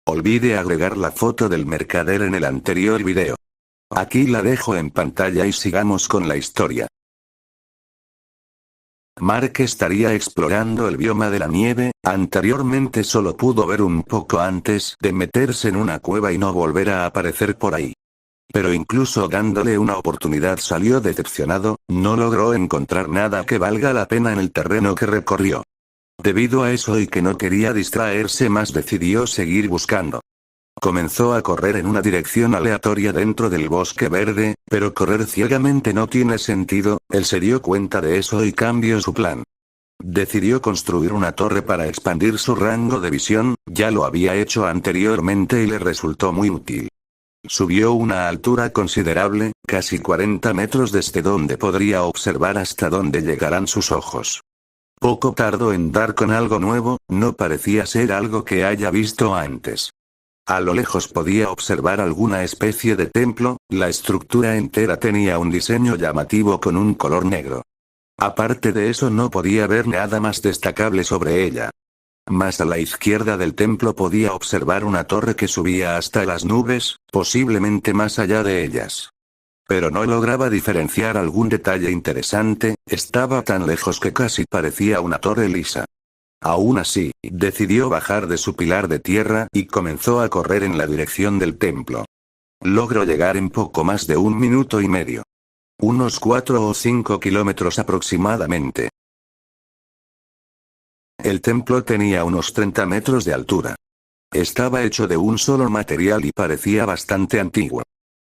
Olvide agregar la foto del mercader en el anterior video. Aquí la dejo en pantalla y sigamos con la historia. Mark estaría explorando el bioma de la nieve. Anteriormente solo pudo ver un poco antes de meterse en una cueva y no volver a aparecer por ahí. Pero incluso dándole una oportunidad salió decepcionado, no logró encontrar nada que valga la pena en el terreno que recorrió. Debido a eso y que no quería distraerse más, decidió seguir buscando. Comenzó a correr en una dirección aleatoria dentro del bosque verde, pero correr ciegamente no tiene sentido. Él se dio cuenta de eso y cambió su plan. Decidió construir una torre para expandir su rango de visión. Ya lo había hecho anteriormente y le resultó muy útil. Subió una altura considerable, casi 40 metros desde donde podría observar hasta donde llegarán sus ojos. Poco tardó en dar con algo nuevo, no parecía ser algo que haya visto antes. A lo lejos podía observar alguna especie de templo. La estructura entera tenía un diseño llamativo con un color negro. Aparte de eso no podía ver nada más destacable sobre ella. Más a la izquierda del templo podía observar una torre que subía hasta las nubes, posiblemente más allá de ellas. Pero no lograba diferenciar algún detalle interesante, estaba tan lejos que casi parecía una torre lisa. Aún así, decidió bajar de su pilar de tierra y comenzó a correr en la dirección del templo. Logró llegar en poco más de 1 minuto y medio. Unos 4 o 5 kilómetros aproximadamente. El templo tenía unos 30 metros de altura. Estaba hecho de un solo material y parecía bastante antiguo.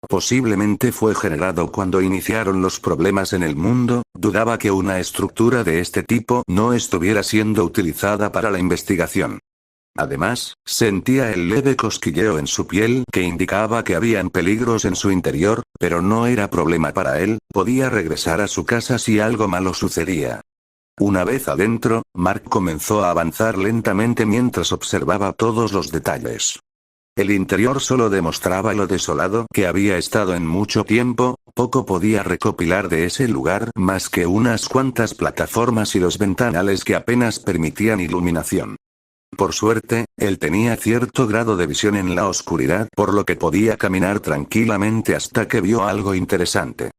Posiblemente fue generado cuando iniciaron los problemas en el mundo. Dudaba que una estructura de este tipo no estuviera siendo utilizada para la investigación. Además, sentía el leve cosquilleo en su piel que indicaba que habían peligros en su interior, pero no era problema para él. Podía regresar a su casa si algo malo sucedía. Una vez adentro, Mark comenzó a avanzar lentamente mientras observaba todos los detalles. El interior solo demostraba lo desolado que había estado en mucho tiempo. Poco podía recopilar de ese lugar más que unas cuantas plataformas y los ventanales que apenas permitían iluminación. Por suerte, él tenía cierto grado de visión en la oscuridad, por lo que podía caminar tranquilamente hasta que vio algo interesante.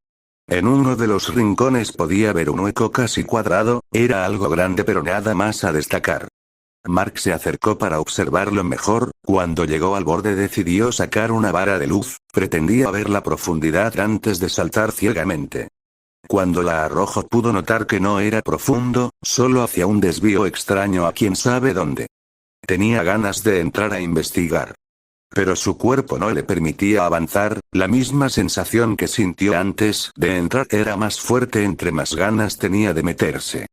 En uno de los rincones podía ver un hueco casi cuadrado. Era algo grande pero nada más a destacar. Mark se acercó para observarlo mejor. Cuando llegó al borde decidió sacar una vara de luz. Pretendía ver la profundidad antes de saltar ciegamente. Cuando la arrojó pudo notar que no era profundo, solo hacia un desvío extraño a quién sabe dónde. Tenía ganas de entrar a investigar. Pero su cuerpo no le permitía avanzar. La misma sensación que sintió antes de entrar era más fuerte entre más ganas tenía de meterse.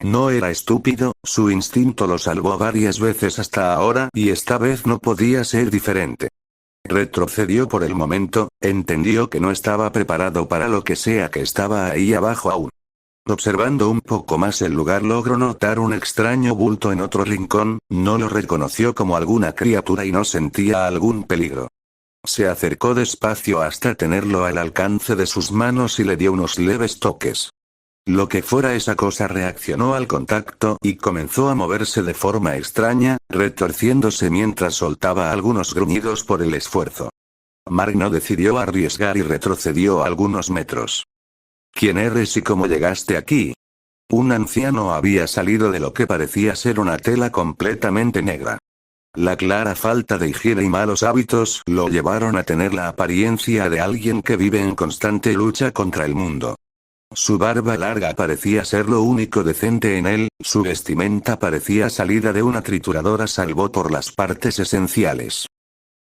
No era estúpido, su instinto lo salvó varias veces hasta ahora y esta vez no podía ser diferente. Retrocedió por el momento, entendió que no estaba preparado para lo que sea que estaba ahí abajo aún. Observando un poco más el lugar logró notar un extraño bulto en otro rincón. No lo reconoció como alguna criatura y no sentía algún peligro. Se acercó despacio hasta tenerlo al alcance de sus manos y le dio unos leves toques. Lo que fuera esa cosa reaccionó al contacto y comenzó a moverse de forma extraña, retorciéndose mientras soltaba algunos gruñidos por el esfuerzo. Mark no decidió arriesgar y retrocedió algunos metros. ¿Quién eres y cómo llegaste aquí? Un anciano había salido de lo que parecía ser una tela completamente negra. La clara falta de higiene y malos hábitos lo llevaron a tener la apariencia de alguien que vive en constante lucha contra el mundo. Su barba larga parecía ser lo único decente en él. Su vestimenta parecía salida de una trituradora salvo por las partes esenciales.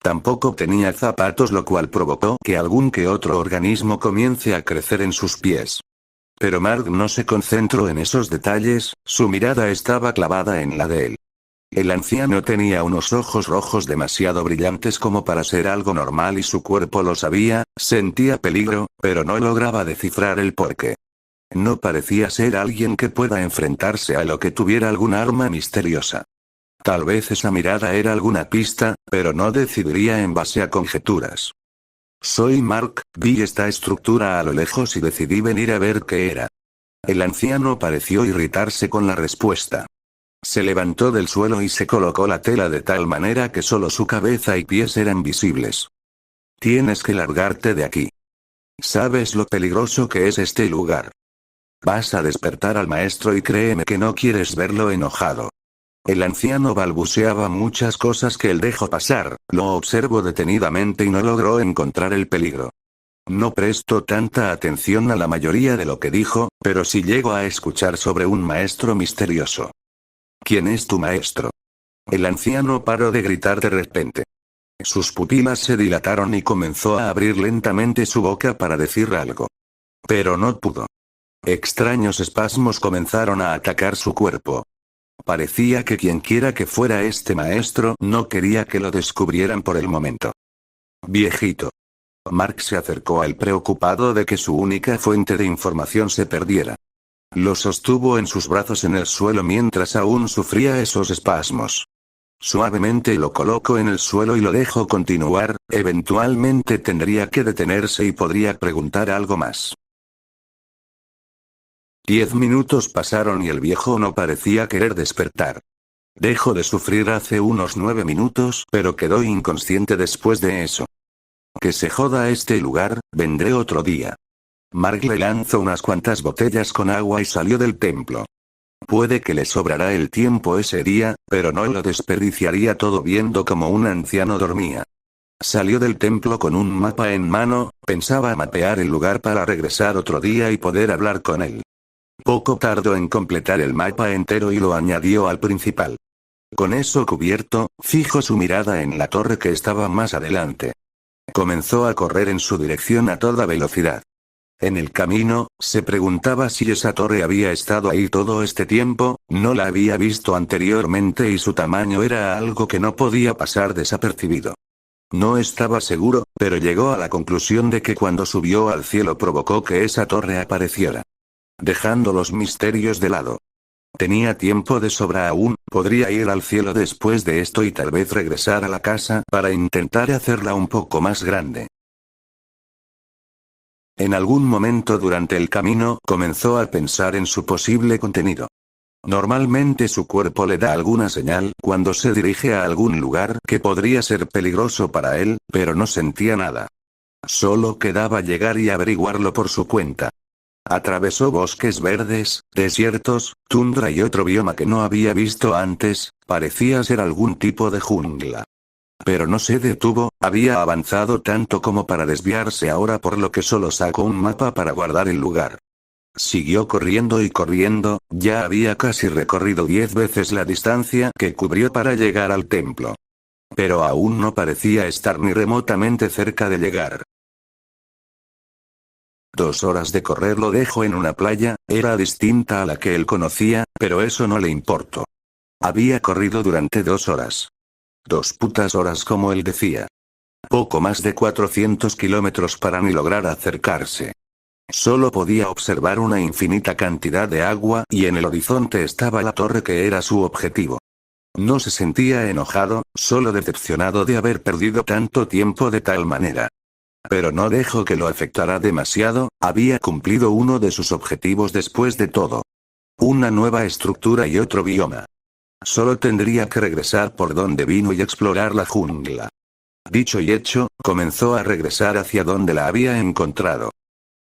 Tampoco tenía zapatos, lo cual provocó que algún que otro organismo comience a crecer en sus pies. Pero Mark no se concentró en esos detalles, su mirada estaba clavada en la de él. El anciano tenía unos ojos rojos demasiado brillantes como para ser algo normal y su cuerpo lo sabía. Sentía peligro, pero no lograba descifrar el porqué. No parecía ser alguien que pueda enfrentarse a lo que tuviera algún arma misteriosa. Tal vez esa mirada era alguna pista, pero no decidiría en base a conjeturas. Soy Mark, vi esta estructura a lo lejos y decidí venir a ver qué era. El anciano pareció irritarse con la respuesta. Se levantó del suelo y se colocó la tela de tal manera que solo su cabeza y pies eran visibles. Tienes que largarte de aquí. ¿Sabes lo peligroso que es este lugar? Vas a despertar al maestro y créeme que no quieres verlo enojado. El anciano balbuceaba muchas cosas que él dejó pasar, lo observó detenidamente y no logró encontrar el peligro. No prestó tanta atención a la mayoría de lo que dijo, pero sí llegó a escuchar sobre un maestro misterioso. ¿Quién es tu maestro? El anciano paró de gritar de repente. Sus pupilas se dilataron y comenzó a abrir lentamente su boca para decir algo. Pero no pudo. Extraños espasmos comenzaron a atacar su cuerpo. Parecía que quienquiera que fuera este maestro no quería que lo descubrieran por el momento. Viejito. Mark se acercó a él preocupado de que su única fuente de información se perdiera. Lo sostuvo en sus brazos en el suelo mientras aún sufría esos espasmos. Suavemente lo colocó en el suelo y lo dejó continuar, eventualmente tendría que detenerse y podría preguntar algo más. 10 minutos pasaron y el viejo no parecía querer despertar. Dejó de sufrir hace unos 9 minutos, pero quedó inconsciente después de eso. Que se joda este lugar, vendré otro día. Mark le lanzó unas cuantas botellas con agua y salió del templo. Puede que le sobrará el tiempo ese día, pero no lo desperdiciaría todo viendo como un anciano dormía. Salió del templo con un mapa en mano, pensaba mapear el lugar para regresar otro día y poder hablar con él. Poco tardó en completar el mapa entero y lo añadió al principal. Con eso cubierto, fijó su mirada en la torre que estaba más adelante. Comenzó a correr en su dirección a toda velocidad. En el camino, se preguntaba si esa torre había estado ahí todo este tiempo, no la había visto anteriormente y su tamaño era algo que no podía pasar desapercibido. No estaba seguro, pero llegó a la conclusión de que cuando subió al cielo provocó que esa torre apareciera. Dejando los misterios de lado. Tenía tiempo de sobra aún, podría ir al cielo después de esto y tal vez regresar a la casa para intentar hacerla un poco más grande. En algún momento durante el camino comenzó a pensar en su posible contenido. Normalmente su cuerpo le da alguna señal cuando se dirige a algún lugar que podría ser peligroso para él, pero no sentía nada. Solo quedaba llegar y averiguarlo por su cuenta. Atravesó bosques verdes, desiertos, tundra y otro bioma que no había visto antes, parecía ser algún tipo de jungla. Pero no se detuvo, había avanzado tanto como para desviarse ahora por lo que solo sacó un mapa para guardar el lugar. Siguió corriendo y corriendo, ya había casi recorrido 10 veces la distancia que cubrió para llegar al templo. Pero aún no parecía estar ni remotamente cerca de llegar. 2 horas de correr lo dejó en una playa, era distinta a la que él conocía, pero eso no le importó. Había corrido durante 2 horas. 2 putas horas como él decía. Poco más de 400 kilómetros para ni lograr acercarse. Solo podía observar una infinita cantidad de agua y en el horizonte estaba la torre que era su objetivo. No se sentía enojado, solo decepcionado de haber perdido tanto tiempo de tal manera. Pero no dejó que lo afectara demasiado, había cumplido uno de sus objetivos después de todo. Una nueva estructura y otro bioma. Solo tendría que regresar por donde vino y explorar la jungla. Dicho y hecho, comenzó a regresar hacia donde la había encontrado.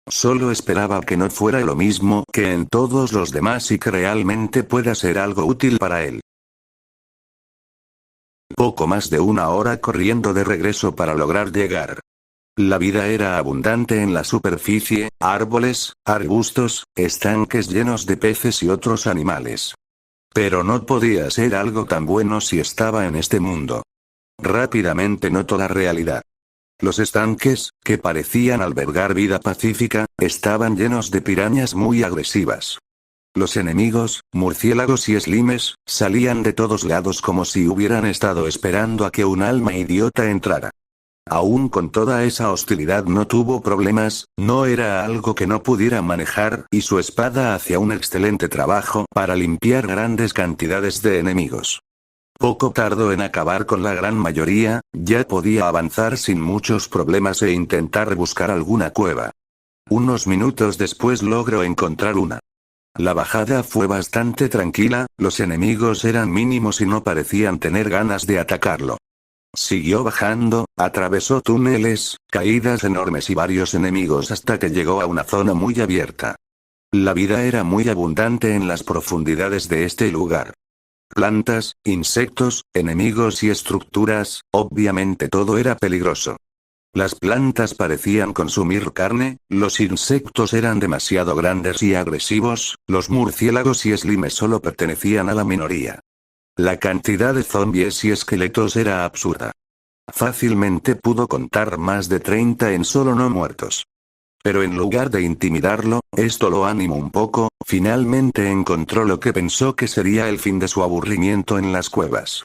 Solo esperaba que no fuera lo mismo que en todos los demás y que realmente pueda ser algo útil para él. Poco más de 1 hora corriendo de regreso para lograr llegar. La vida era abundante en la superficie, árboles, arbustos, estanques llenos de peces y otros animales. Pero no podía ser algo tan bueno si estaba en este mundo. Rápidamente notó la realidad. Los estanques, que parecían albergar vida pacífica, estaban llenos de pirañas muy agresivas. Los enemigos, murciélagos y slimes, salían de todos lados como si hubieran estado esperando a que un alma idiota entrara. Aún con toda esa hostilidad no tuvo problemas, no era algo que no pudiera manejar y su espada hacía un excelente trabajo para limpiar grandes cantidades de enemigos. Poco tardó en acabar con la gran mayoría, ya podía avanzar sin muchos problemas e intentar buscar alguna cueva. Unos minutos después logró encontrar una. La bajada fue bastante tranquila, los enemigos eran mínimos y no parecían tener ganas de atacarlo. Siguió bajando, atravesó túneles, caídas enormes y varios enemigos hasta que llegó a una zona muy abierta. La vida era muy abundante en las profundidades de este lugar. Plantas, insectos, enemigos y estructuras, obviamente todo era peligroso. Las plantas parecían consumir carne, los insectos eran demasiado grandes y agresivos, los murciélagos y slimes solo pertenecían a la minoría. La cantidad de zombies y esqueletos era absurda. Fácilmente pudo contar más de 30 en solo no muertos. Pero en lugar de intimidarlo, esto lo animó un poco, finalmente encontró lo que pensó que sería el fin de su aburrimiento en las cuevas.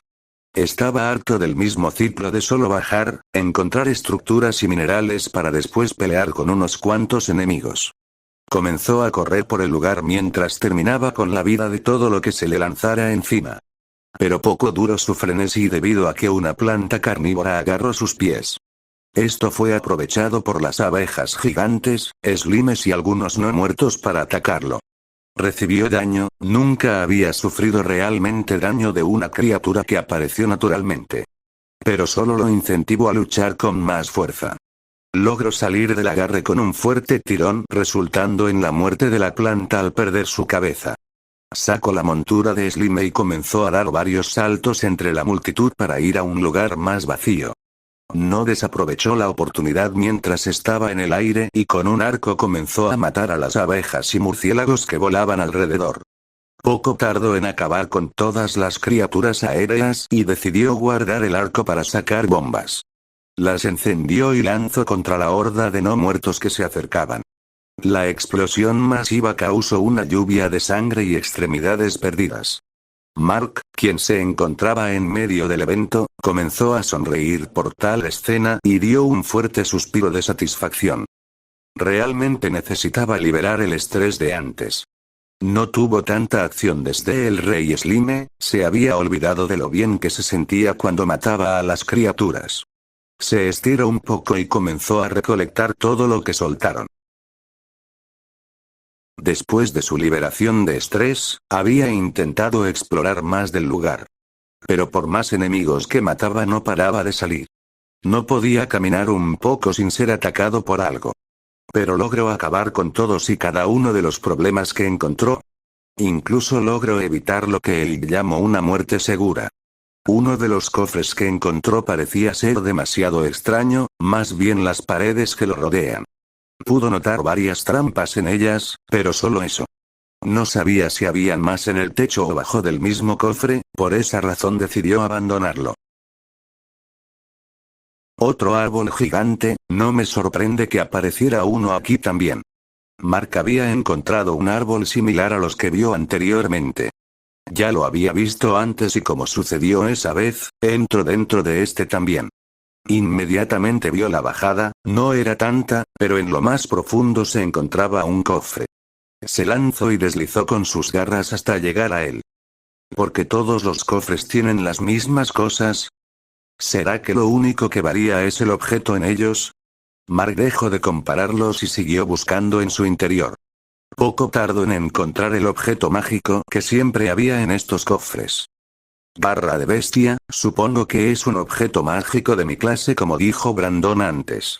Estaba harto del mismo ciclo de solo bajar, encontrar estructuras y minerales para después pelear con unos cuantos enemigos. Comenzó a correr por el lugar mientras terminaba con la vida de todo lo que se le lanzara encima. Pero poco duró su frenesí debido a que una planta carnívora agarró sus pies. Esto fue aprovechado por las abejas gigantes, slimes y algunos no muertos para atacarlo. Recibió daño, nunca había sufrido realmente daño de una criatura que apareció naturalmente. Pero solo lo incentivó a luchar con más fuerza. Logró salir del agarre con un fuerte tirón, resultando en la muerte de la planta al perder su cabeza. Sacó la montura de Slime y comenzó a dar varios saltos entre la multitud para ir a un lugar más vacío. No desaprovechó la oportunidad mientras estaba en el aire y con un arco comenzó a matar a las abejas y murciélagos que volaban alrededor. Poco tardó en acabar con todas las criaturas aéreas y decidió guardar el arco para sacar bombas. Las encendió y lanzó contra la horda de no muertos que se acercaban. La explosión masiva causó una lluvia de sangre y extremidades perdidas. Mark, quien se encontraba en medio del evento, comenzó a sonreír por tal escena y dio un fuerte suspiro de satisfacción. Realmente necesitaba liberar el estrés de antes. No tuvo tanta acción desde el Rey Slime, se había olvidado de lo bien que se sentía cuando mataba a las criaturas. Se estiró un poco y comenzó a recolectar todo lo que soltaron. Después de su liberación de estrés, había intentado explorar más del lugar. Pero por más enemigos que mataba no paraba de salir. No podía caminar un poco sin ser atacado por algo. Pero logró acabar con todos y cada uno de los problemas que encontró. Incluso logró evitar lo que él llamó una muerte segura. Uno de los cofres que encontró parecía ser demasiado extraño, más bien las paredes que lo rodean. Pudo notar varias trampas en ellas, pero solo eso. No sabía si habían más en el techo o bajo del mismo cofre, por esa razón decidió abandonarlo. Otro árbol gigante, no me sorprende que apareciera uno aquí también. Mark había encontrado un árbol similar a los que vio anteriormente. Ya lo había visto antes y como sucedió esa vez, entró dentro de este también. Inmediatamente vio la bajada, no era tanta, pero en lo más profundo se encontraba un cofre. Se lanzó y deslizó con sus garras hasta llegar a él. ¿Porque todos los cofres tienen las mismas cosas? ¿Será que lo único que varía es el objeto en ellos? Mark dejó de compararlos y siguió buscando en su interior. Poco tardó en encontrar el objeto mágico que siempre había en estos cofres. Barra de bestia, supongo que es un objeto mágico de mi clase como dijo Brandon antes.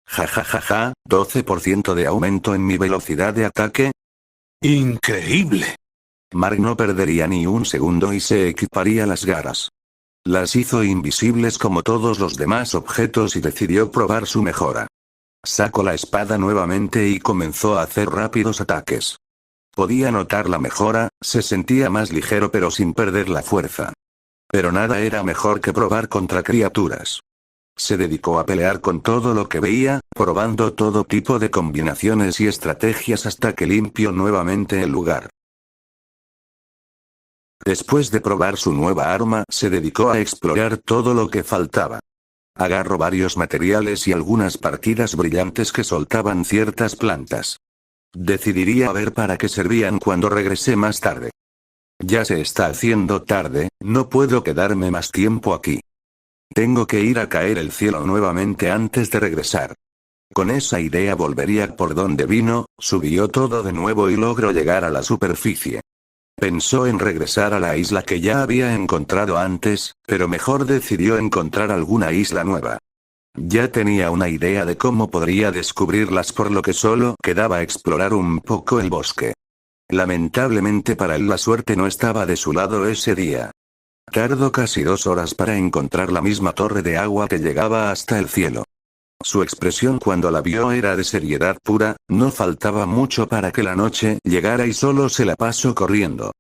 Jajajaja, 12% de aumento en mi velocidad de ataque. ¡Increíble! Mark no perdería ni un segundo y se equiparía las garras. Las hizo invisibles como todos los demás objetos y decidió probar su mejora. Sacó la espada nuevamente y comenzó a hacer rápidos ataques. Podía notar la mejora, se sentía más ligero pero sin perder la fuerza. Pero nada era mejor que probar contra criaturas. Se dedicó a pelear con todo lo que veía, probando todo tipo de combinaciones y estrategias hasta que limpió nuevamente el lugar. Después de probar su nueva arma, se dedicó a explorar todo lo que faltaba. Agarró varios materiales y algunas partidas brillantes que soltaban ciertas plantas. Decidiría ver para qué servían cuando regresé más tarde. Ya se está haciendo tarde, no puedo quedarme más tiempo aquí. Tengo que ir a caer el cielo nuevamente antes de regresar. Con esa idea volvería por donde vino, subió todo de nuevo y logró llegar a la superficie. Pensó en regresar a la isla que ya había encontrado antes, pero mejor decidió encontrar alguna isla nueva. Ya tenía una idea de cómo podría descubrirlas, por lo que solo quedaba explorar un poco el bosque. Lamentablemente para él la suerte no estaba de su lado ese día. Tardó casi 2 horas para encontrar la misma torre de agua que llegaba hasta el cielo. Su expresión cuando la vio era de seriedad pura, no faltaba mucho para que la noche llegara y solo se la pasó corriendo.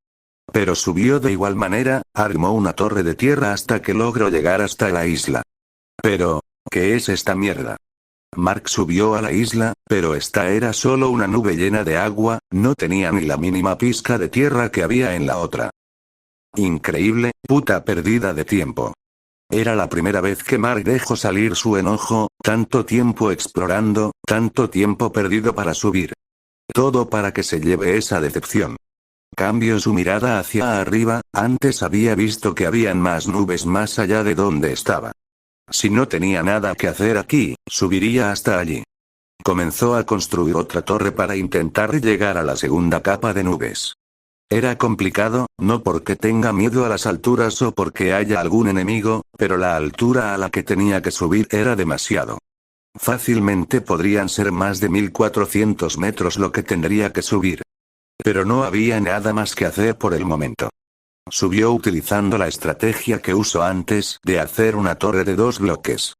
Pero subió de igual manera, armó una torre de tierra hasta que logró llegar hasta la isla. Pero, ¿qué es esta mierda? Mark subió a la isla, pero esta era solo una nube llena de agua, no tenía ni la mínima pizca de tierra que había en la otra. Increíble, puta pérdida de tiempo. Era la primera vez que Mark dejó salir su enojo, tanto tiempo explorando, tanto tiempo perdido para subir. Todo para que se lleve esa decepción. Cambió su mirada hacia arriba, antes había visto que habían más nubes más allá de donde estaba. Si no tenía nada que hacer aquí, subiría hasta allí. Comenzó a construir otra torre para intentar llegar a la segunda capa de nubes. Era complicado, no porque tenga miedo a las alturas o porque haya algún enemigo, pero la altura a la que tenía que subir era demasiado. Fácilmente podrían ser más de 1400 metros lo que tendría que subir. Pero no había nada más que hacer por el momento. Subió utilizando la estrategia que usó antes, de hacer una torre de 2 bloques.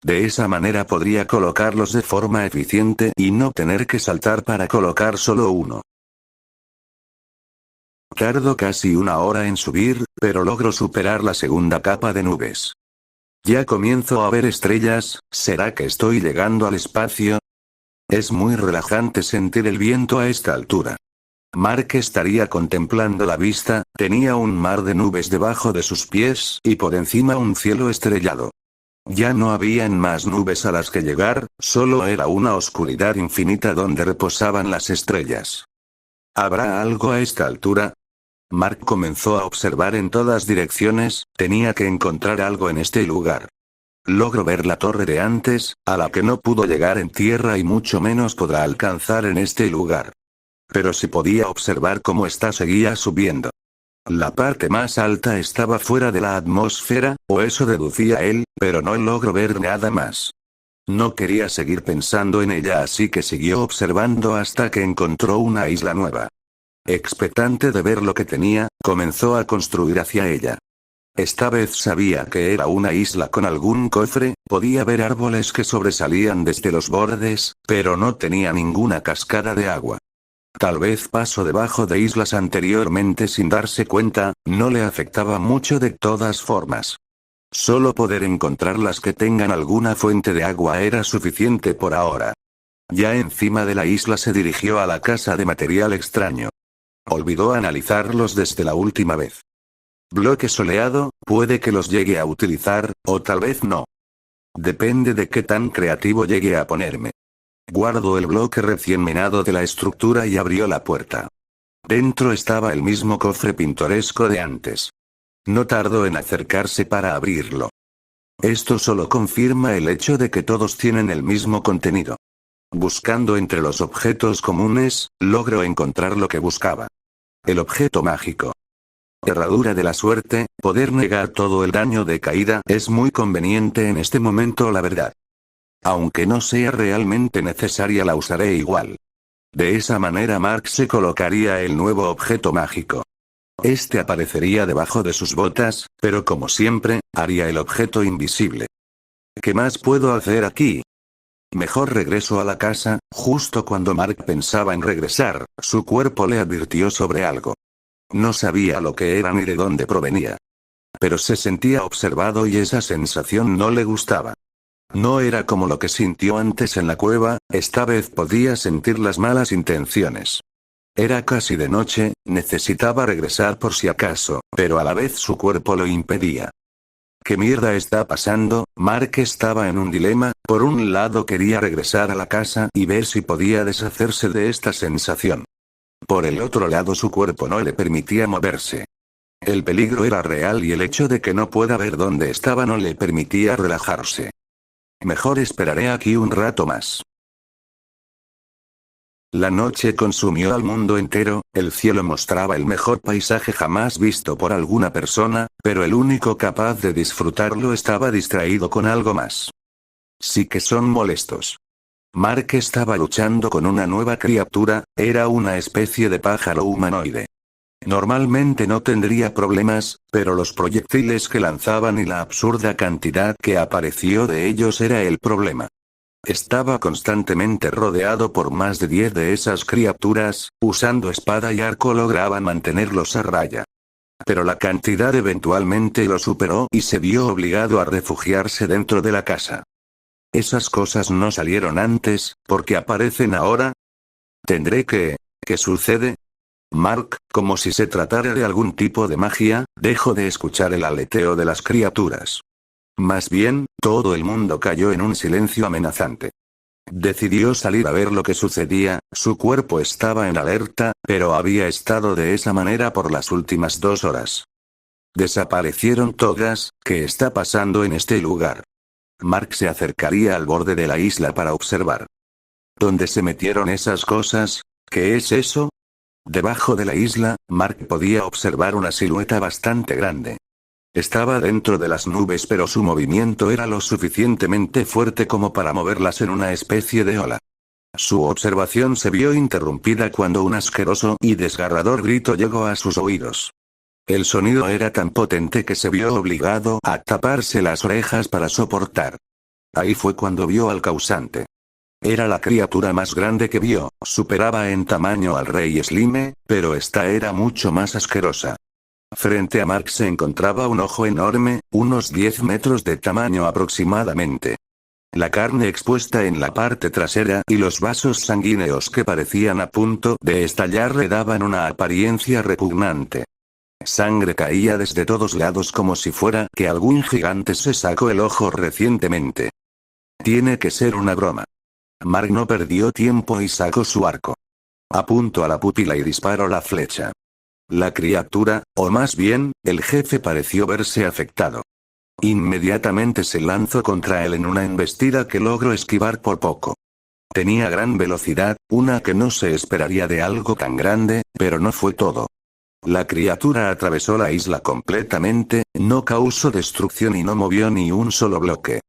De esa manera podría colocarlos de forma eficiente y no tener que saltar para colocar solo uno. Tardó casi 1 hora en subir, pero logró superar la segunda capa de nubes. Ya comienzo a ver estrellas, ¿será que estoy llegando al espacio? Es muy relajante sentir el viento a esta altura. Mark estaría contemplando la vista, tenía un mar de nubes debajo de sus pies, y por encima un cielo estrellado. Ya no habían más nubes a las que llegar, solo era una oscuridad infinita donde reposaban las estrellas. ¿Habrá algo a esta altura? Mark comenzó a observar en todas direcciones, tenía que encontrar algo en este lugar. Logró ver la torre de antes, a la que no pudo llegar en tierra y mucho menos podrá alcanzar en este lugar. Pero si podía observar cómo esta seguía subiendo. La parte más alta estaba fuera de la atmósfera, o eso deducía él, pero no logró ver nada más. No quería seguir pensando en ella, así que siguió observando hasta que encontró una isla nueva. Expectante de ver lo que tenía, comenzó a construir hacia ella. Esta vez sabía que era una isla con algún cofre, podía ver árboles que sobresalían desde los bordes, pero no tenía ninguna cascada de agua. Tal vez pasó debajo de islas anteriormente sin darse cuenta, no le afectaba mucho de todas formas. Solo poder encontrar las que tengan alguna fuente de agua era suficiente por ahora. Ya encima de la isla se dirigió a la casa de material extraño. Olvidó analizarlos desde la última vez. Bloque soleado, puede que los llegue a utilizar, o tal vez no. Depende de qué tan creativo llegue a ponerme. Guardó el bloque recién minado de la estructura y abrió la puerta. Dentro estaba el mismo cofre pintoresco de antes. No tardó en acercarse para abrirlo. Esto solo confirma el hecho de que todos tienen el mismo contenido. Buscando entre los objetos comunes, logró encontrar lo que buscaba. El objeto mágico. Herradura de la suerte, poder negar todo el daño de caída es muy conveniente en este momento, la verdad. Aunque no sea realmente necesaria, la usaré igual. De esa manera Mark se colocaría el nuevo objeto mágico. Este aparecería debajo de sus botas, pero como siempre, haría el objeto invisible. ¿Qué más puedo hacer aquí? Mejor regreso a la casa. Justo cuando Mark pensaba en regresar, su cuerpo le advirtió sobre algo. No sabía lo que era ni de dónde provenía. Pero se sentía observado y esa sensación no le gustaba. No era como lo que sintió antes en la cueva, esta vez podía sentir las malas intenciones. Era casi de noche, necesitaba regresar por si acaso, pero a la vez su cuerpo lo impedía. ¿Qué mierda está pasando? Mark estaba en un dilema, por un lado quería regresar a la casa y ver si podía deshacerse de esta sensación. Por el otro lado su cuerpo no le permitía moverse. El peligro era real y el hecho de que no pueda ver dónde estaba no le permitía relajarse. Mejor esperaré aquí un rato más. La noche consumió al mundo entero, el cielo mostraba el mejor paisaje jamás visto por alguna persona, pero el único capaz de disfrutarlo estaba distraído con algo más. Sí que son molestos. Mark estaba luchando con una nueva criatura, era una especie de pájaro humanoide. Normalmente no tendría problemas, pero los proyectiles que lanzaban y la absurda cantidad que apareció de ellos era el problema. Estaba constantemente rodeado por más de 10 de esas criaturas, usando espada y arco lograban mantenerlos a raya. Pero la cantidad eventualmente lo superó y se vio obligado a refugiarse dentro de la casa. Esas cosas no salieron antes, ¿por qué aparecen ahora? ¿Tendré que... ¿Qué sucede? Mark, como si se tratara de algún tipo de magia, dejó de escuchar el aleteo de las criaturas. Más bien, todo el mundo cayó en un silencio amenazante. Decidió salir a ver lo que sucedía, su cuerpo estaba en alerta, pero había estado de esa manera por las últimas 2 horas. Desaparecieron todas, ¿qué está pasando en este lugar? Mark se acercaría al borde de la isla para observar. ¿Dónde se metieron esas cosas? ¿Qué es eso? Debajo de la isla, Mark podía observar una silueta bastante grande. Estaba dentro de las nubes pero su movimiento era lo suficientemente fuerte como para moverlas en una especie de ola. Su observación se vio interrumpida cuando un asqueroso y desgarrador grito llegó a sus oídos. El sonido era tan potente que se vio obligado a taparse las orejas para soportar. Ahí fue cuando vio al causante. Era la criatura más grande que vio, superaba en tamaño al rey Slime, pero esta era mucho más asquerosa. Frente a Mark se encontraba un ojo enorme, unos 10 metros de tamaño aproximadamente. La carne expuesta en la parte trasera y los vasos sanguíneos que parecían a punto de estallar le daban una apariencia repugnante. Sangre caía desde todos lados como si fuera que algún gigante se sacó el ojo recientemente. Tiene que ser una broma. Mark no perdió tiempo y sacó su arco. Apuntó a la pupila y disparó la flecha. La criatura, o más bien, el jefe pareció verse afectado. Inmediatamente se lanzó contra él en una embestida que logró esquivar por poco. Tenía gran velocidad, una que no se esperaría de algo tan grande, pero no fue todo. La criatura atravesó la isla completamente, no causó destrucción y no movió ni un solo bloque.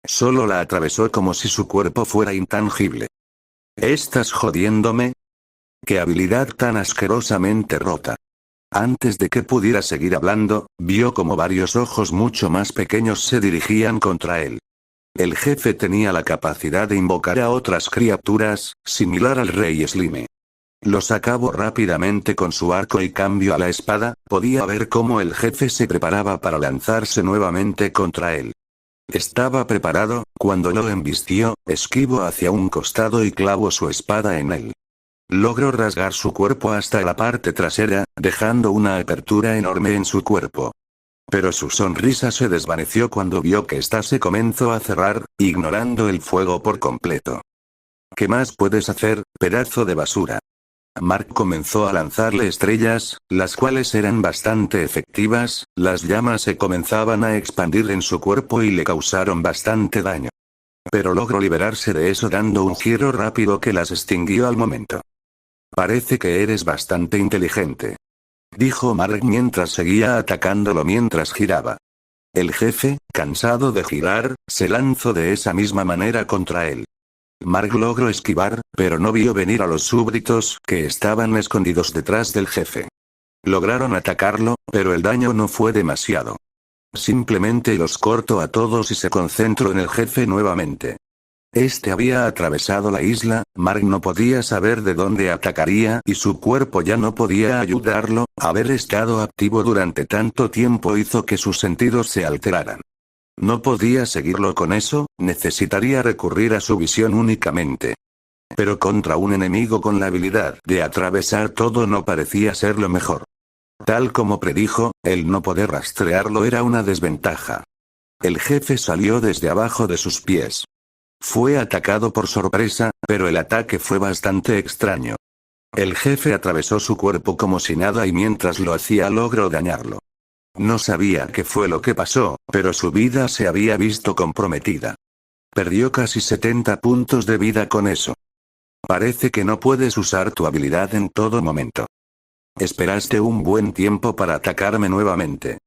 Solo la atravesó como si su cuerpo fuera intangible. ¿Estás jodiéndome? ¡Qué habilidad tan asquerosamente rota! Antes de que pudiera seguir hablando, vio como varios ojos mucho más pequeños se dirigían contra él. El jefe tenía la capacidad de invocar a otras criaturas, similar al rey Slime. Los acabó rápidamente con su arco y cambio a la espada, podía ver cómo el jefe se preparaba para lanzarse nuevamente contra él. Estaba preparado, cuando lo embistió, esquivó hacia un costado y clavó su espada en él. Logró rasgar su cuerpo hasta la parte trasera, dejando una apertura enorme en su cuerpo. Pero su sonrisa se desvaneció cuando vio que ésta se comenzó a cerrar, ignorando el fuego por completo. ¿Qué más puedes hacer, pedazo de basura? Mark comenzó a lanzarle estrellas, las cuales eran bastante efectivas, las llamas se comenzaban a expandir en su cuerpo y le causaron bastante daño. Pero logró liberarse de eso dando un giro rápido que las extinguió al momento. Parece que eres bastante inteligente, dijo Mark mientras seguía atacándolo mientras giraba. El jefe, cansado de girar, se lanzó de esa misma manera contra él. Mark logró esquivar, pero no vio venir a los súbditos que estaban escondidos detrás del jefe. Lograron atacarlo, pero el daño no fue demasiado. Simplemente los cortó a todos y se concentró en el jefe nuevamente. Este había atravesado la isla, Mark no podía saber de dónde atacaría y su cuerpo ya no podía ayudarlo, haber estado activo durante tanto tiempo hizo que sus sentidos se alteraran. No podía seguirlo con eso, necesitaría recurrir a su visión únicamente. Pero contra un enemigo con la habilidad de atravesar todo no parecía ser lo mejor. Tal como predijo, el no poder rastrearlo era una desventaja. El jefe salió desde abajo de sus pies. Fue atacado por sorpresa, pero el ataque fue bastante extraño. El jefe atravesó su cuerpo como si nada y mientras lo hacía logró dañarlo. No sabía qué fue lo que pasó, pero su vida se había visto comprometida. Perdió casi 70 puntos de vida con eso. Parece que no puedes usar tu habilidad en todo momento. Esperaste un buen tiempo para atacarme nuevamente.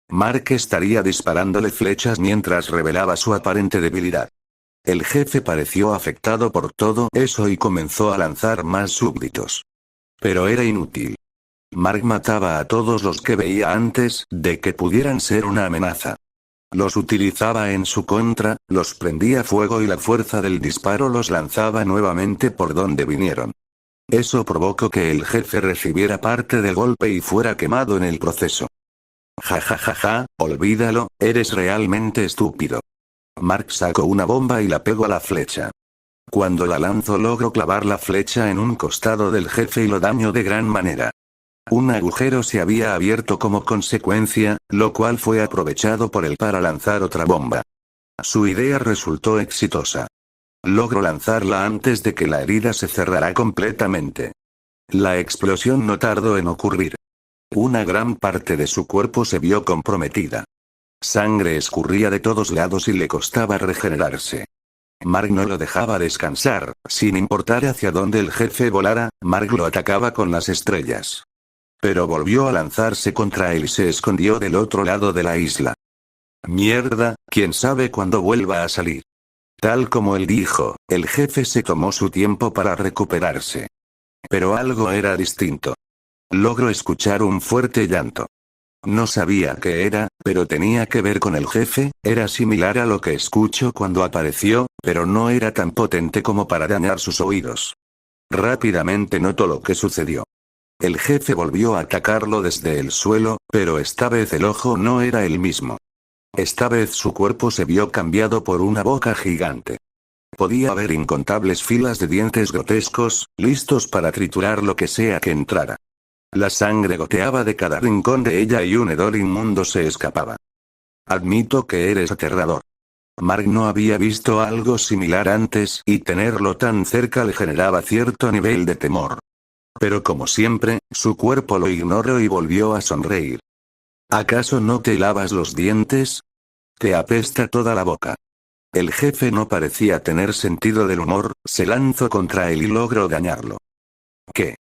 Mark estaría disparándole flechas mientras revelaba su aparente debilidad. El jefe pareció afectado por todo eso y comenzó a lanzar más súbditos. Pero era inútil. Mark mataba a todos los que veía antes de que pudieran ser una amenaza. Los utilizaba en su contra, los prendía fuego y la fuerza del disparo los lanzaba nuevamente por donde vinieron. Eso provocó que el jefe recibiera parte del golpe y fuera quemado en el proceso. Ja ja ja ja, olvídalo, eres realmente estúpido. Mark sacó una bomba y la pegó a la flecha. Cuando la lanzó logró clavar la flecha en un costado del jefe y lo dañó de gran manera. Un agujero se había abierto como consecuencia, lo cual fue aprovechado por él para lanzar otra bomba. Su idea resultó exitosa. Logró lanzarla antes de que la herida se cerrara completamente. La explosión no tardó en ocurrir. Una gran parte de su cuerpo se vio comprometida. Sangre escurría de todos lados y le costaba regenerarse. Mark no lo dejaba descansar, sin importar hacia dónde el jefe volara, Mark lo atacaba con las estrellas. Pero volvió a lanzarse contra él y se escondió del otro lado de la isla. Mierda, quién sabe cuándo vuelva a salir. Tal como él dijo, el jefe se tomó su tiempo para recuperarse. Pero algo era distinto. Logró escuchar un fuerte llanto. No sabía qué era, pero tenía que ver con el jefe, era similar a lo que escuchó cuando apareció, pero no era tan potente como para dañar sus oídos. Rápidamente notó lo que sucedió. El jefe volvió a atacarlo desde el suelo, pero esta vez el ojo no era el mismo. Esta vez su cuerpo se vio cambiado por una boca gigante. Podía ver incontables filas de dientes grotescos, listos para triturar lo que sea que entrara. La sangre goteaba de cada rincón de ella y un hedor inmundo se escapaba. Admito que eres aterrador. Mark no había visto algo similar antes y tenerlo tan cerca le generaba cierto nivel de temor. Pero como siempre, su cuerpo lo ignoró y volvió a sonreír. ¿Acaso no te lavas los dientes? Te apesta toda la boca. El jefe no parecía tener sentido del humor, se lanzó contra él y logró dañarlo. ¿Qué?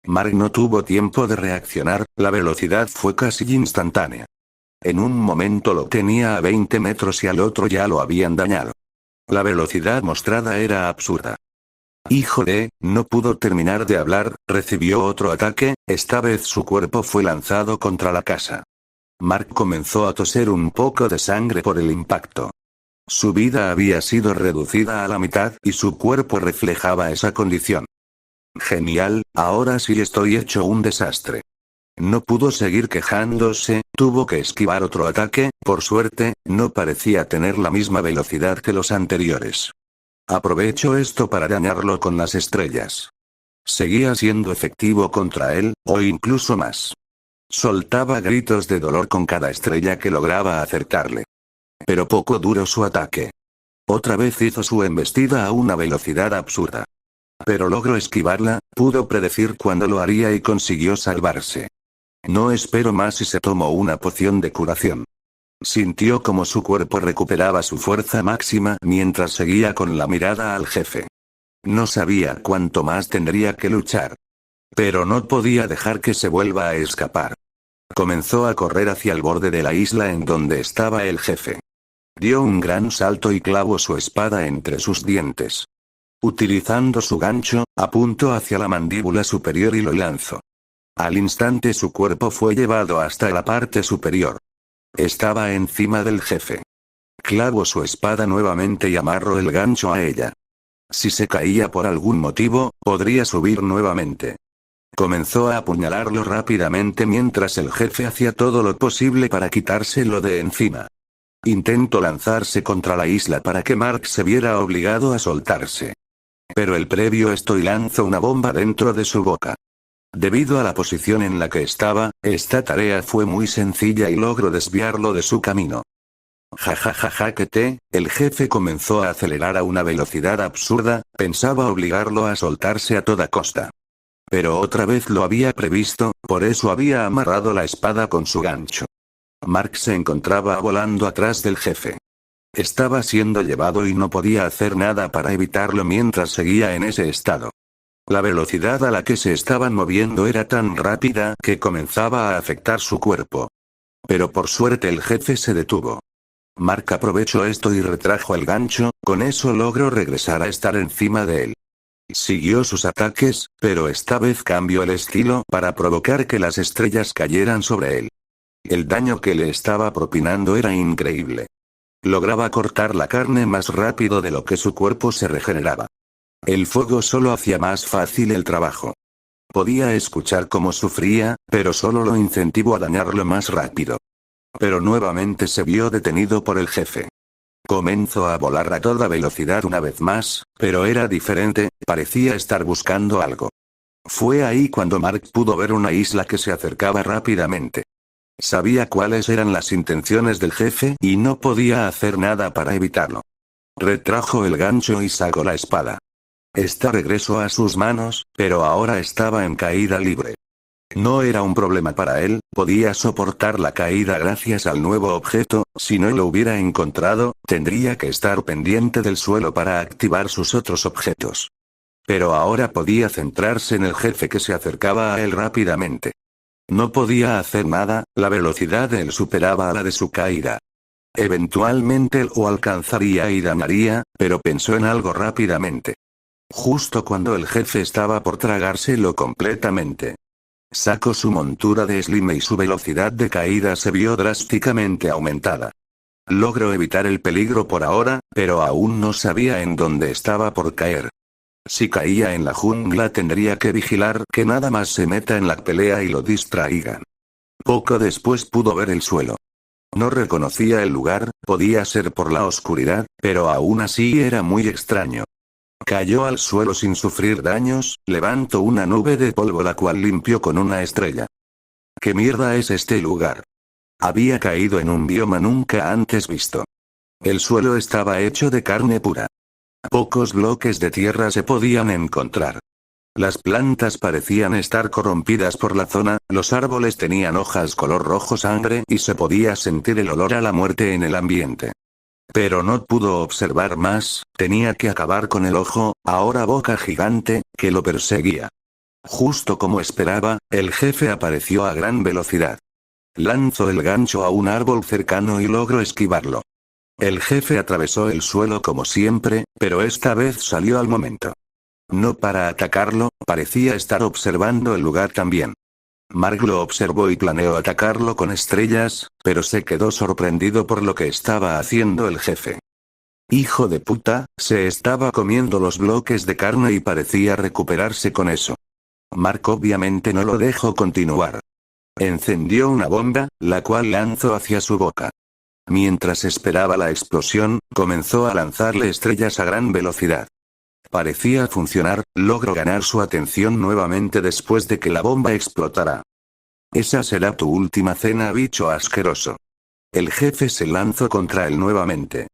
Mark no tuvo tiempo de reaccionar, la velocidad fue casi instantánea. En un momento lo tenía a 20 metros y al otro ya lo habían dañado. La velocidad mostrada era absurda. Hijo de, no pudo terminar de hablar, recibió otro ataque, esta vez su cuerpo fue lanzado contra la casa. Mark comenzó a toser un poco de sangre por el impacto. Su vida había sido reducida a la mitad y su cuerpo reflejaba esa condición. Genial, ahora sí estoy hecho un desastre. No pudo seguir quejándose, tuvo que esquivar otro ataque, por suerte, no parecía tener la misma velocidad que los anteriores. Aprovecho esto para dañarlo con las estrellas. Seguía siendo efectivo contra él, o incluso más. Soltaba gritos de dolor con cada estrella que lograba acertarle. Pero poco duró su ataque. Otra vez hizo su embestida a una velocidad absurda. Pero logró esquivarla, pudo predecir cuándo lo haría y consiguió salvarse. No esperó más y se tomó una poción de curación. Sintió como su cuerpo recuperaba su fuerza máxima mientras seguía con la mirada al jefe. No sabía cuánto más tendría que luchar. Pero no podía dejar que se vuelva a escapar. Comenzó a correr hacia el borde de la isla en donde estaba el jefe. Dio un gran salto y clavó su espada entre sus dientes. Utilizando su gancho, apuntó hacia la mandíbula superior y lo lanzó. Al instante su cuerpo fue llevado hasta la parte superior. Estaba encima del jefe. Clavó su espada nuevamente y amarró el gancho a ella. Si se caía por algún motivo, podría subir nuevamente. Comenzó a apuñalarlo rápidamente mientras el jefe hacía todo lo posible para quitárselo de encima. Intentó lanzarse contra la isla para que Mark se viera obligado a soltarse. Pero el previo esto y lanzó una bomba dentro de su boca. Debido a la posición en la que estaba, esta tarea fue muy sencilla y logró desviarlo de su camino. El jefe comenzó a acelerar a una velocidad absurda, pensaba obligarlo a soltarse a toda costa. Pero otra vez lo había previsto, por eso había amarrado la espada con su gancho. Mark se encontraba volando atrás del jefe. Estaba siendo llevado y no podía hacer nada para evitarlo mientras seguía en ese estado. La velocidad a la que se estaban moviendo era tan rápida que comenzaba a afectar su cuerpo. Pero por suerte el jefe se detuvo. Mark aprovechó esto y retrajo el gancho, con eso logró regresar a estar encima de él. Siguió sus ataques, pero esta vez cambió el estilo para provocar que las estrellas cayeran sobre él. El daño que le estaba propinando era increíble. Lograba cortar la carne más rápido de lo que su cuerpo se regeneraba. El fuego solo hacía más fácil el trabajo. Podía escuchar cómo sufría, pero solo lo incentivó a dañarlo más rápido. Pero nuevamente se vio detenido por el jefe. Comenzó a volar a toda velocidad una vez más, pero era diferente, parecía estar buscando algo. Fue ahí cuando Mark pudo ver una isla que se acercaba rápidamente. Sabía cuáles eran las intenciones del jefe y no podía hacer nada para evitarlo. Retrajo el gancho y sacó la espada. Esta regresó a sus manos, pero ahora estaba en caída libre. No era un problema para él, podía soportar la caída gracias al nuevo objeto, si no lo hubiera encontrado, tendría que estar pendiente del suelo para activar sus otros objetos. Pero ahora podía centrarse en el jefe que se acercaba a él rápidamente. No podía hacer nada, la velocidad de él superaba a la de su caída. Eventualmente lo alcanzaría y dañaría, pero pensó en algo rápidamente. Justo cuando el jefe estaba por tragárselo completamente. Sacó su montura de esgrima y su velocidad de caída se vio drásticamente aumentada. Logró evitar el peligro por ahora, pero aún no sabía en dónde estaba por caer. Si caía en la jungla tendría que vigilar que nada más se meta en la pelea y lo distraigan. Poco después pudo ver el suelo. No reconocía el lugar, podía ser por la oscuridad, pero aún así era muy extraño. Cayó al suelo sin sufrir daños, levantó una nube de polvo la cual limpió con una estrella. ¿Qué mierda es este lugar? Había caído en un bioma nunca antes visto. El suelo estaba hecho de carne pura. Pocos bloques de tierra se podían encontrar. Las plantas parecían estar corrompidas por la zona, los árboles tenían hojas color rojo sangre y se podía sentir el olor a la muerte en el ambiente. Pero no pudo observar más, tenía que acabar con el ojo, ahora boca gigante, que lo perseguía. Justo como esperaba, el jefe apareció a gran velocidad. Lanzó el gancho a un árbol cercano y logró esquivarlo. El jefe atravesó el suelo como siempre, pero esta vez salió al momento. No para atacarlo, parecía estar observando el lugar también. Mark lo observó y planeó atacarlo con estrellas, pero se quedó sorprendido por lo que estaba haciendo el jefe. Hijo de puta, se estaba comiendo los bloques de carne y parecía recuperarse con eso. Mark obviamente no lo dejó continuar. Encendió una bomba, la cual lanzó hacia su boca. Mientras esperaba la explosión, comenzó a lanzarle estrellas a gran velocidad. Parecía funcionar, logró ganar su atención nuevamente después de que la bomba explotara. Esa será tu última cena, bicho asqueroso. El jefe se lanzó contra él nuevamente.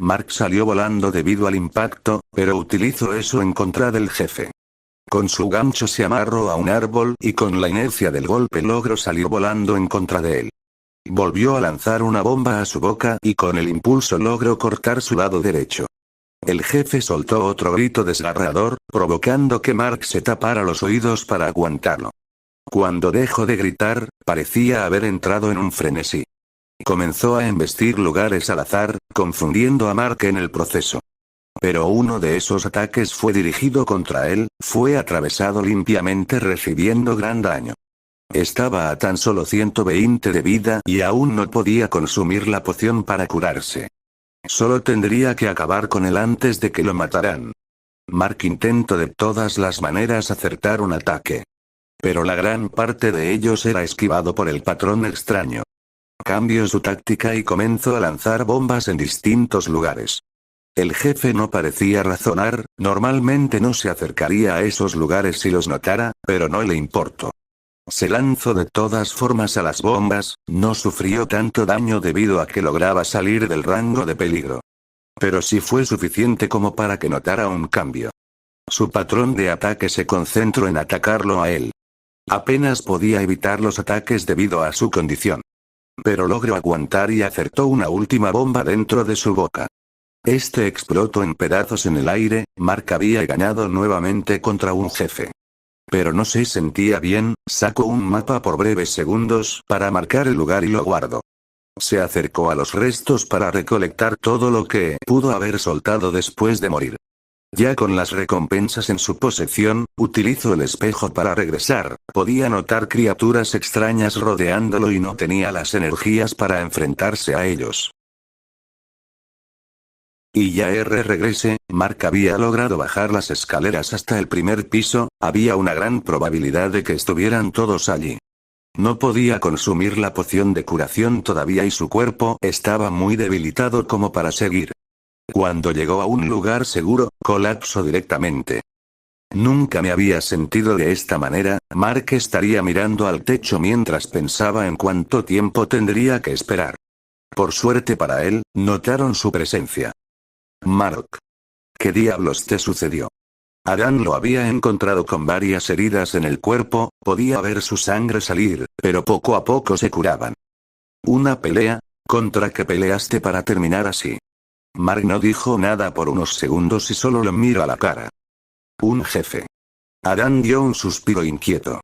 Mark salió volando debido al impacto, pero utilizó eso en contra del jefe. Con su gancho se amarró a un árbol y con la inercia del golpe logró salir volando en contra de él. Volvió a lanzar una bomba a su boca y con el impulso logró cortar su lado derecho. El jefe soltó otro grito desgarrador, provocando que Mark se tapara los oídos para aguantarlo. Cuando dejó de gritar, parecía haber entrado en un frenesí. Comenzó a embestir lugares al azar, confundiendo a Mark en el proceso. Pero uno de esos ataques fue dirigido contra él, fue atravesado limpiamente recibiendo gran daño. Estaba a tan solo 120 de vida y aún no podía consumir la poción para curarse. Solo tendría que acabar con él antes de que lo mataran. Mark intentó de todas las maneras acertar un ataque. Pero la gran parte de ellos era esquivado por el patrón extraño. Cambió su táctica y comenzó a lanzar bombas en distintos lugares. El jefe no parecía razonar, normalmente no se acercaría a esos lugares si los notara, pero no le importó. Se lanzó de todas formas a las bombas, no sufrió tanto daño debido a que lograba salir del rango de peligro. Pero sí fue suficiente como para que notara un cambio. Su patrón de ataque se concentró en atacarlo a él. Apenas podía evitar los ataques debido a su condición. Pero logró aguantar y acertó una última bomba dentro de su boca. Este explotó en pedazos en el aire. Mark había ganado nuevamente contra un jefe. Pero no se sentía bien. Sacó un mapa por breves segundos para marcar el lugar y lo guardó. Se acercó a los restos para recolectar todo lo que pudo haber soltado después de morir. Ya con las recompensas en su posesión, utilizó el espejo para regresar. Podía notar criaturas extrañas rodeándolo y no tenía las energías para enfrentarse a ellos. Y ya regrese, Mark había logrado bajar las escaleras hasta el primer piso. Había una gran probabilidad de que estuvieran todos allí. No podía consumir la poción de curación todavía y su cuerpo estaba muy debilitado como para seguir. Cuando llegó a un lugar seguro, colapsó directamente. Nunca me había sentido de esta manera. Mark estaría mirando al techo mientras pensaba en cuánto tiempo tendría que esperar. Por suerte para él, notaron su presencia. Mark. ¿Qué diablos te sucedió? Adán lo había encontrado con varias heridas en el cuerpo, podía ver su sangre salir, pero poco a poco se curaban. ¿Una pelea? ¿Contra qué peleaste para terminar así? Mark no dijo nada por unos segundos y solo lo miró a la cara. Un jefe. Adán dio un suspiro inquieto.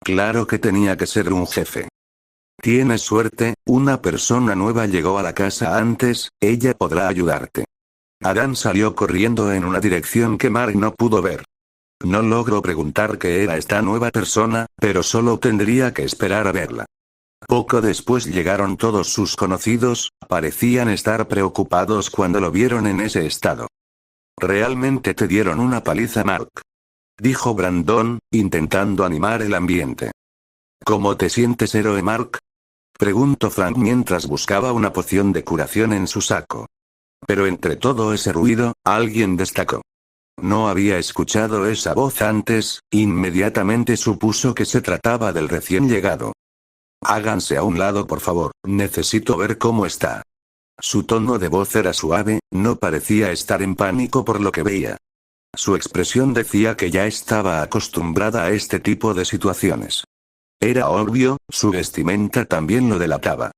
Claro que tenía que ser un jefe. Tienes suerte, una persona nueva llegó a la casa antes, ella podrá ayudarte. Adán salió corriendo en una dirección que Mark no pudo ver. No logró preguntar qué era esta nueva persona, pero solo tendría que esperar a verla. Poco después llegaron todos sus conocidos, parecían estar preocupados cuando lo vieron en ese estado. Realmente te dieron una paliza, Mark. Dijo Brandon, intentando animar el ambiente. ¿Cómo te sientes, héroe Mark? Preguntó Frank mientras buscaba una poción de curación en su saco. Pero entre todo ese ruido, alguien destacó. No había escuchado esa voz antes. Inmediatamente supuso que se trataba del recién llegado. Háganse a un lado, por favor, necesito ver cómo está. Su tono de voz era suave, no parecía estar en pánico por lo que veía. Su expresión decía que ya estaba acostumbrada a este tipo de situaciones. Era obvio, su vestimenta también lo delataba.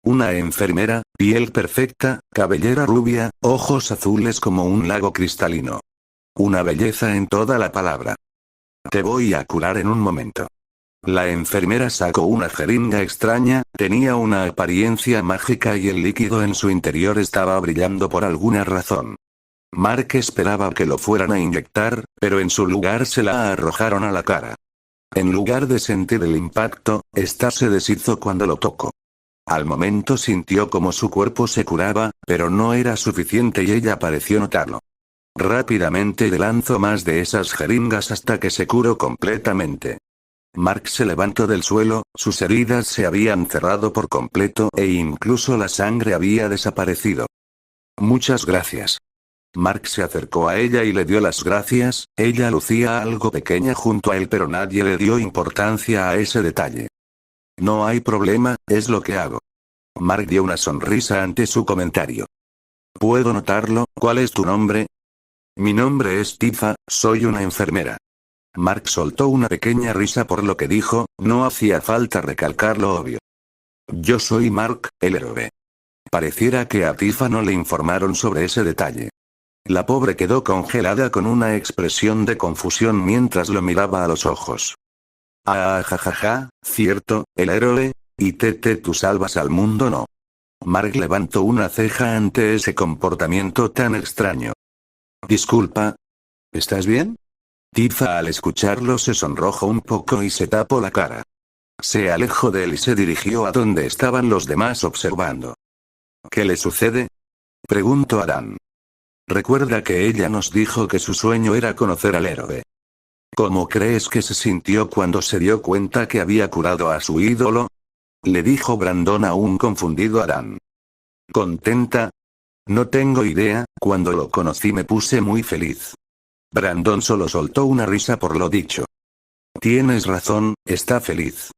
Una enfermera, piel perfecta, cabellera rubia, ojos azules como un lago cristalino. Una belleza en toda la palabra. Te voy a curar en un momento. La enfermera sacó una jeringa extraña, tenía una apariencia mágica y el líquido en su interior estaba brillando por alguna razón. Mark esperaba que lo fueran a inyectar, pero en su lugar se la arrojaron a la cara. En lugar de sentir el impacto, ésta se deshizo cuando lo tocó. Al momento sintió como su cuerpo se curaba, pero no era suficiente y ella pareció notarlo. Rápidamente le lanzó más de esas jeringas hasta que se curó completamente. Mark se levantó del suelo, sus heridas se habían cerrado por completo e incluso la sangre había desaparecido. Muchas gracias. Mark se acercó a ella y le dio las gracias. Ella lucía algo pequeña junto a él, pero nadie le dio importancia a ese detalle. No hay problema, es lo que hago. Mark dio una sonrisa ante su comentario. ¿Puedo notarlo? ¿Cuál es tu nombre? Mi nombre es Tifa, soy una enfermera. Mark soltó una pequeña risa por lo que dijo, no hacía falta recalcar lo obvio. Yo soy Mark, el héroe. Pareciera que a Tifa no le informaron sobre ese detalle. La pobre quedó congelada con una expresión de confusión mientras lo miraba a los ojos. Ah, jajaja, cierto, el héroe, y tú salvas al mundo, ¿no? Mark levantó una ceja ante ese comportamiento tan extraño. Disculpa. ¿Estás bien? Tifa al escucharlo se sonrojó un poco y se tapó la cara. Se alejó de él y se dirigió a donde estaban los demás observando. ¿Qué le sucede? Preguntó Adán. Recuerda que ella nos dijo que su sueño era conocer al héroe. ¿Cómo crees que se sintió cuando se dio cuenta que había curado a su ídolo? Le dijo Brandon aún confundido a Adán. ¿Contenta? No tengo idea, cuando lo conocí me puse muy feliz. Brandon solo soltó una risa por lo dicho. Tienes razón, está feliz.